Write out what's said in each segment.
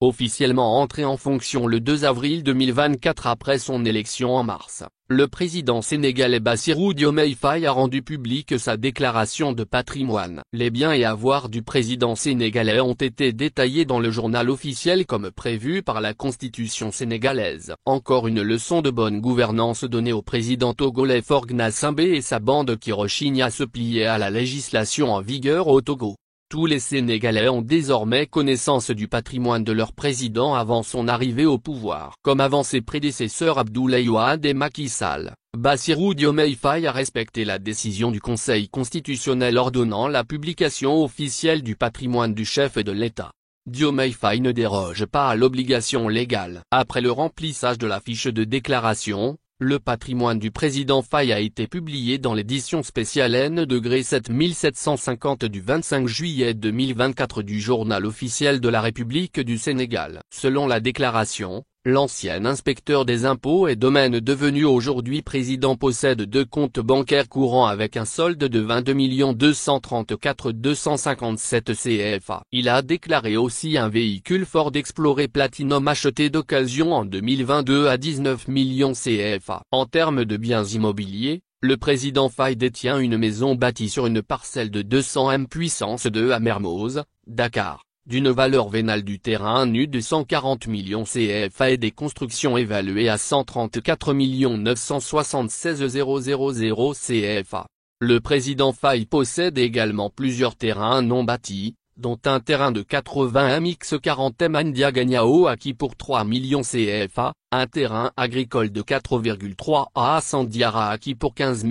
Officiellement entré en fonction le 2 avril 2024 après son élection en mars, le président sénégalais Bassirou Diomaye Faye a rendu publique sa déclaration de patrimoine. Les biens et avoirs du président sénégalais ont été détaillés dans le journal officiel comme prévu par la constitution sénégalaise. Encore une leçon de bonne gouvernance donnée au président togolais Faure Gnassingbé et sa bande qui rechigne à se plier à la législation en vigueur au Togo. Tous les Sénégalais ont désormais connaissance du patrimoine de leur président avant son arrivée au pouvoir. Comme avant ses prédécesseurs Abdoulaye Wade et Macky Sall, Bassirou Diomaye Faye a respecté la décision du Conseil constitutionnel ordonnant la publication officielle du patrimoine du chef de l'État. Diomaye Faye ne déroge pas à l'obligation légale. Après le remplissage de la fiche de déclaration, le patrimoine du président Faye a été publié dans l'édition spéciale N-degré 7750 du 25 juillet 2024 du Journal officiel de la République du Sénégal. Selon la déclaration, l'ancien inspecteur des impôts et domaines devenu aujourd'hui président possède 2 comptes bancaires courants avec un solde de 22 234 257 CFA. Il a déclaré aussi un véhicule Ford Explorer Platinum acheté d'occasion en 2022 à 19 millions CFA. En termes de biens immobiliers, le président Faye détient une maison bâtie sur une parcelle de 200 m puissance 2 à Mermoz, Dakar, d'une valeur vénale du terrain nu de 140 millions CFA et des constructions évaluées à 134 976 000 CFA. Le président Faye possède également plusieurs terrains non bâtis, dont un terrain de 80 mx40 m à Ndiaganiao acquis pour 3 millions CFA, un terrain agricole de 4,3 à Sandiara acquis pour 15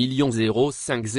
500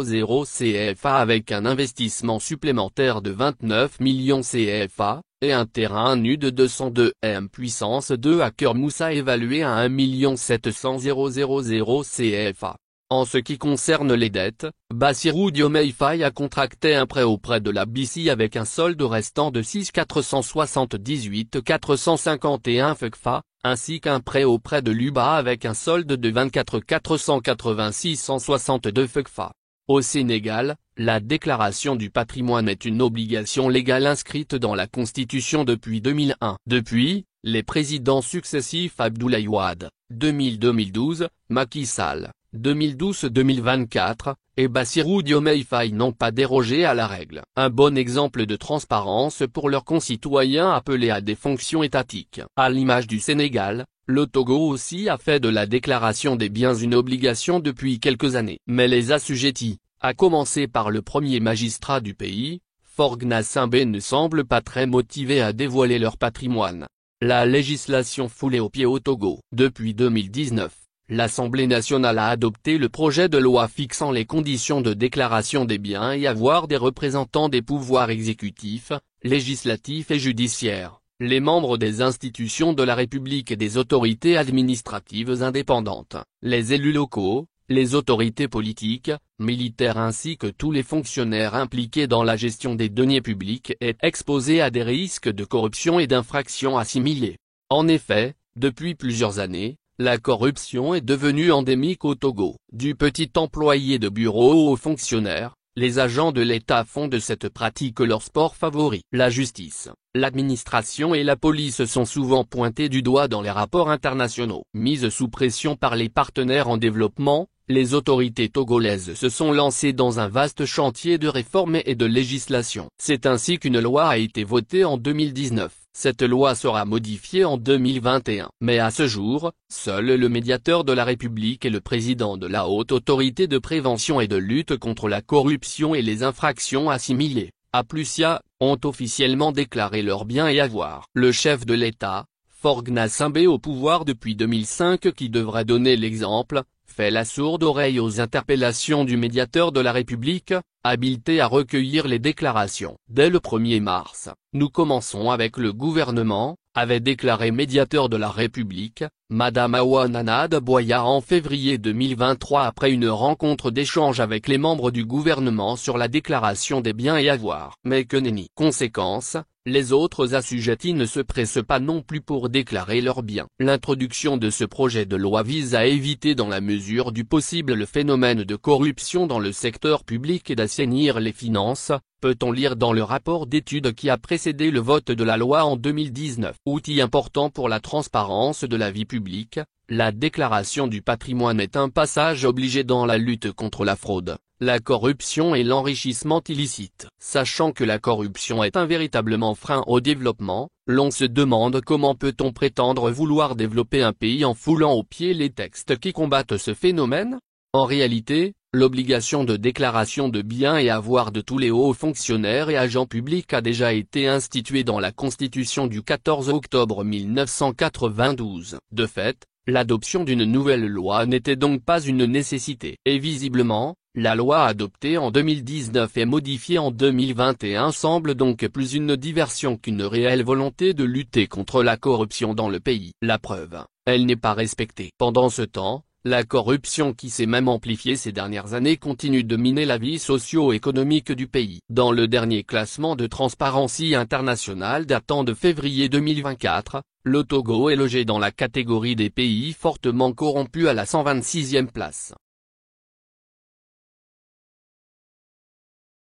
000 CFA avec un investissement supplémentaire de 29 millions CFA, et un terrain nu de 202 m puissance 2 à Keur Moussa évalué à 1 700 000 CFA. En ce qui concerne les dettes, Bassirou Diomaye Faye a contracté un prêt auprès de la BCI avec un solde restant de 6 478 451 FECFA, ainsi qu'un prêt auprès de l'UBA avec un solde de 24 486 162 FECFA. Au Sénégal, la déclaration du patrimoine est une obligation légale inscrite dans la Constitution depuis 2001. Depuis, les présidents successifs Abdoulaye Wade, 2000-2012, Macky Sall, 2012-2024, et Bassirou Diomaye Faye n'ont pas dérogé à la règle. Un bon exemple de transparence pour leurs concitoyens appelés à des fonctions étatiques. À l'image du Sénégal, le Togo aussi a fait de la déclaration des biens une obligation depuis quelques années. Mais les assujettis, à commencer par le premier magistrat du pays, Faure Gnassingbé ne semblent pas très motivés à dévoiler leur patrimoine. La législation foulée aux pieds au Togo. Depuis 2019. L'Assemblée nationale a adopté le projet de loi fixant les conditions de déclaration des biens et avoirs des représentants des pouvoirs exécutifs, législatifs et judiciaires, les membres des institutions de la République et des autorités administratives indépendantes, les élus locaux, les autorités politiques, militaires ainsi que tous les fonctionnaires impliqués dans la gestion des deniers publics et exposés à des risques de corruption et d'infractions assimilées. En effet, depuis plusieurs années, la corruption est devenue endémique au Togo. Du petit employé de bureau aux fonctionnaires, les agents de l'État font de cette pratique leur sport favori. La justice, l'administration et la police sont souvent pointés du doigt dans les rapports internationaux. Mises sous pression par les partenaires en développement, les autorités togolaises se sont lancées dans un vaste chantier de réforme et de législation. C'est ainsi qu'une loi a été votée en 2019. Cette loi sera modifiée en 2021. Mais à ce jour, seul le médiateur de la République et le président de la Haute Autorité de prévention et de lutte contre la corruption et les infractions assimilées, APLUSIA, ont officiellement déclaré leurs biens et avoirs. Le chef de l'État, Faure Gnassingbé au pouvoir depuis 2005 qui devrait donner l'exemple, fait la sourde oreille aux interpellations du médiateur de la République, habilité à recueillir les déclarations. Dès le 1er mars, nous commençons avec le gouvernement, avait déclaré médiateur de la République, Madame Awa Nana Boya en février 2023 après une rencontre d'échange avec les membres du gouvernement sur la déclaration des biens et avoirs. Mais que nenni. Conséquence, les autres assujettis ne se pressent pas non plus pour déclarer leurs biens. L'introduction de ce projet de loi vise à éviter dans la mesure du possible le phénomène de corruption dans le secteur public et d'assainir les finances, peut-on lire dans le rapport d'étude qui a précédé le vote de la loi en 2019. Outil important pour la transparence de la vie publique, la déclaration du patrimoine est un passage obligé dans la lutte contre la fraude, la corruption et l'enrichissement illicite. Sachant que la corruption est un véritable frein au développement, l'on se demande comment peut-on prétendre vouloir développer un pays en foulant aux pieds les textes qui combattent ce phénomène? En réalité, l'obligation de déclaration de biens et avoirs de tous les hauts fonctionnaires et agents publics a déjà été instituée dans la Constitution du 14 octobre 1992. De fait, l'adoption d'une nouvelle loi n'était donc pas une nécessité. Et visiblement, la loi adoptée en 2019 et modifiée en 2021 semble donc plus une diversion qu'une réelle volonté de lutter contre la corruption dans le pays. La preuve, elle n'est pas respectée. Pendant ce temps, la corruption qui s'est même amplifiée ces dernières années continue de miner la vie socio-économique du pays. Dans le dernier classement de Transparency International datant de février 2024, le Togo est logé dans la catégorie des pays fortement corrompus à la 126e place.